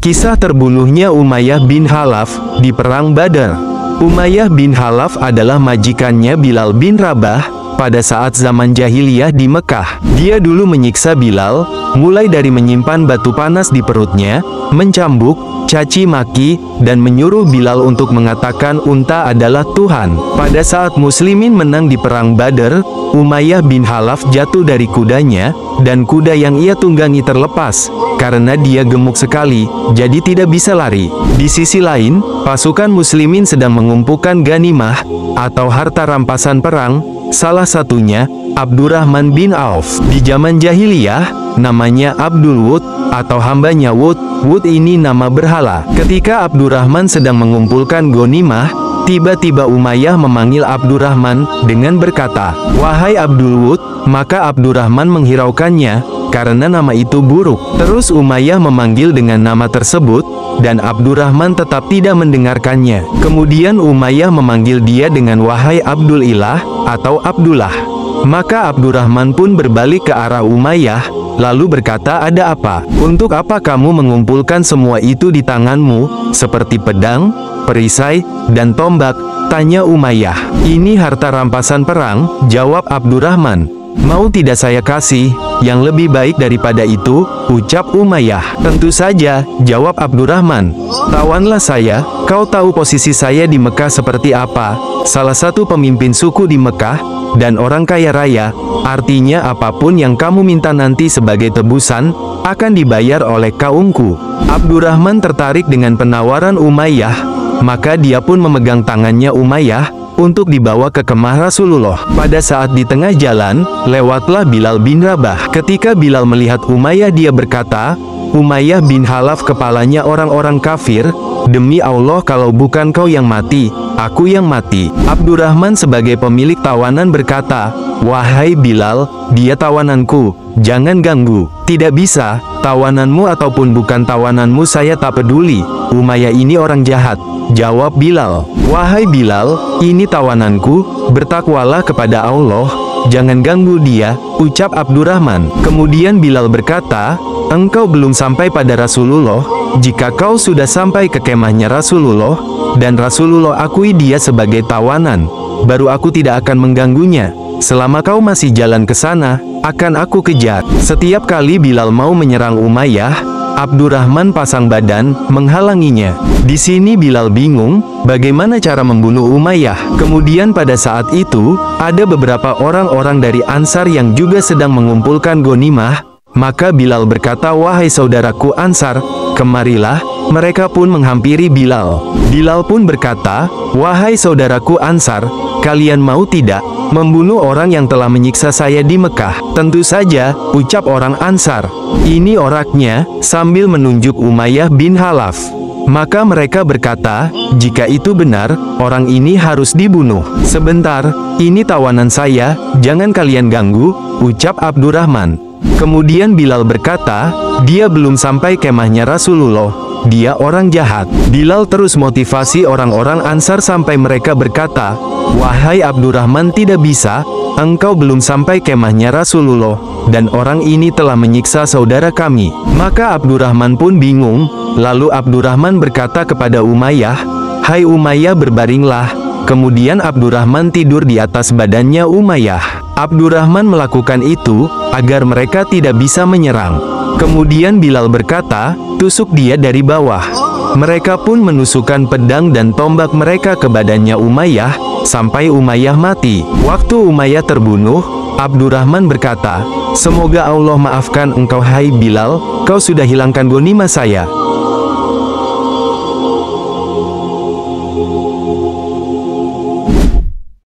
Kisah terbunuhnya Umayyah bin Khalaf di Perang Badar. Umayyah bin Khalaf adalah majikannya Bilal bin Rabah pada saat zaman jahiliyah di Mekah. Dia dulu menyiksa Bilal, mulai dari menyimpan batu panas di perutnya, mencambuk, caci maki, dan menyuruh Bilal untuk mengatakan unta adalah Tuhan. Pada saat muslimin menang di Perang Badar, Umayyah bin Khalaf jatuh dari kudanya, dan kuda yang ia tunggangi terlepas. Karena dia gemuk sekali, jadi tidak bisa lari. Di sisi lain, pasukan muslimin sedang mengumpulkan ghanimah, atau harta rampasan perang, salah satunya, Abdurrahman bin Auf. Di zaman jahiliyah, namanya Abdul Wud, atau hambanya Wud. Wud ini nama berhala. Ketika Abdurrahman sedang mengumpulkan ghanimah, tiba-tiba Umayyah memanggil Abdurrahman dengan berkata, "Wahai Abdul Wud," maka Abdurrahman menghiraukannya, karena nama itu buruk. Terus Umayyah memanggil dengan nama tersebut, dan Abdurrahman tetap tidak mendengarkannya. Kemudian Umayyah memanggil dia dengan "Wahai Abdul Ilah," atau Abdullah. Maka Abdurrahman pun berbalik ke arah Umayyah, lalu berkata, "Ada apa? Untuk apa kamu mengumpulkan semua itu di tanganmu, seperti pedang, perisai, dan tombak?" tanya Umayyah. "Ini harta rampasan perang," jawab Abdurrahman. "Mau tidak saya kasih yang lebih baik daripada itu?" ucap Umayyah. "Tentu saja," jawab Abdurrahman. "Tawanlah saya, kau tahu posisi saya di Mekah seperti apa, salah satu pemimpin suku di Mekah, dan orang kaya raya, artinya apapun yang kamu minta nanti sebagai tebusan, akan dibayar oleh kaumku." Abdurrahman tertarik dengan penawaran Umayyah, maka dia pun memegang tangannya Umayyah, untuk dibawa ke kemah Rasulullah. Pada saat di tengah jalan, lewatlah Bilal bin Rabah. Ketika Bilal melihat Umayyah, dia berkata, "Umayyah bin Khalaf kepalanya orang-orang kafir, demi Allah kalau bukan kau yang mati, aku yang mati." Abdurrahman sebagai pemilik tawanan berkata, "Wahai Bilal, dia tawananku, jangan ganggu." "Tidak bisa, tawananmu ataupun bukan tawananmu saya tak peduli, Umayyah ini orang jahat," jawab Bilal. "Wahai Bilal, ini tawananku, bertakwalah kepada Allah, jangan ganggu dia," ucap Abdurrahman. Kemudian Bilal berkata, "Engkau belum sampai pada Rasulullah. Jika kau sudah sampai ke kemahnya Rasulullah, dan Rasulullah akui dia sebagai tawanan, baru aku tidak akan mengganggunya. Selama kau masih jalan ke sana, akan aku kejar." Setiap kali Bilal mau menyerang Umayyah, Abdurrahman pasang badan, menghalanginya. Di sini Bilal bingung, bagaimana cara membunuh Umayyah. Kemudian pada saat itu, ada beberapa orang-orang dari Ansar yang juga sedang mengumpulkan ghanimah. Maka Bilal berkata, "Wahai saudaraku Ansar, kemarilah." Mereka pun menghampiri Bilal. Bilal pun berkata, "Wahai saudaraku Ansar, kalian mau tidak membunuh orang yang telah menyiksa saya di Mekah?" "Tentu saja," ucap orang Ansar. Ini oraknya, sambil menunjuk Umayyah bin Khalaf. Maka mereka berkata, "Jika itu benar, orang ini harus dibunuh." "Sebentar, ini tawanan saya, jangan kalian ganggu," ucap Abdurrahman. Kemudian Bilal berkata, "Dia belum sampai kemahnya Rasulullah, dia orang jahat." Bilal terus motivasi orang-orang Ansar sampai mereka berkata, "Wahai Abdurrahman, tidak bisa, engkau belum sampai kemahnya Rasulullah, dan orang ini telah menyiksa saudara kami." Maka Abdurrahman pun bingung, lalu Abdurrahman berkata kepada Umayyah, "Hai Umayyah, berbaringlah." Kemudian Abdurrahman tidur di atas badannya Umayyah. Abdurrahman melakukan itu, agar mereka tidak bisa menyerang. Kemudian Bilal berkata, "Tusuk dia dari bawah." Mereka pun menusukkan pedang dan tombak mereka ke badannya Umayyah, sampai Umayyah mati. Waktu Umayyah terbunuh, Abdurrahman berkata, "Semoga Allah maafkan engkau hai Bilal, kau sudah hilangkan ghanimah saya."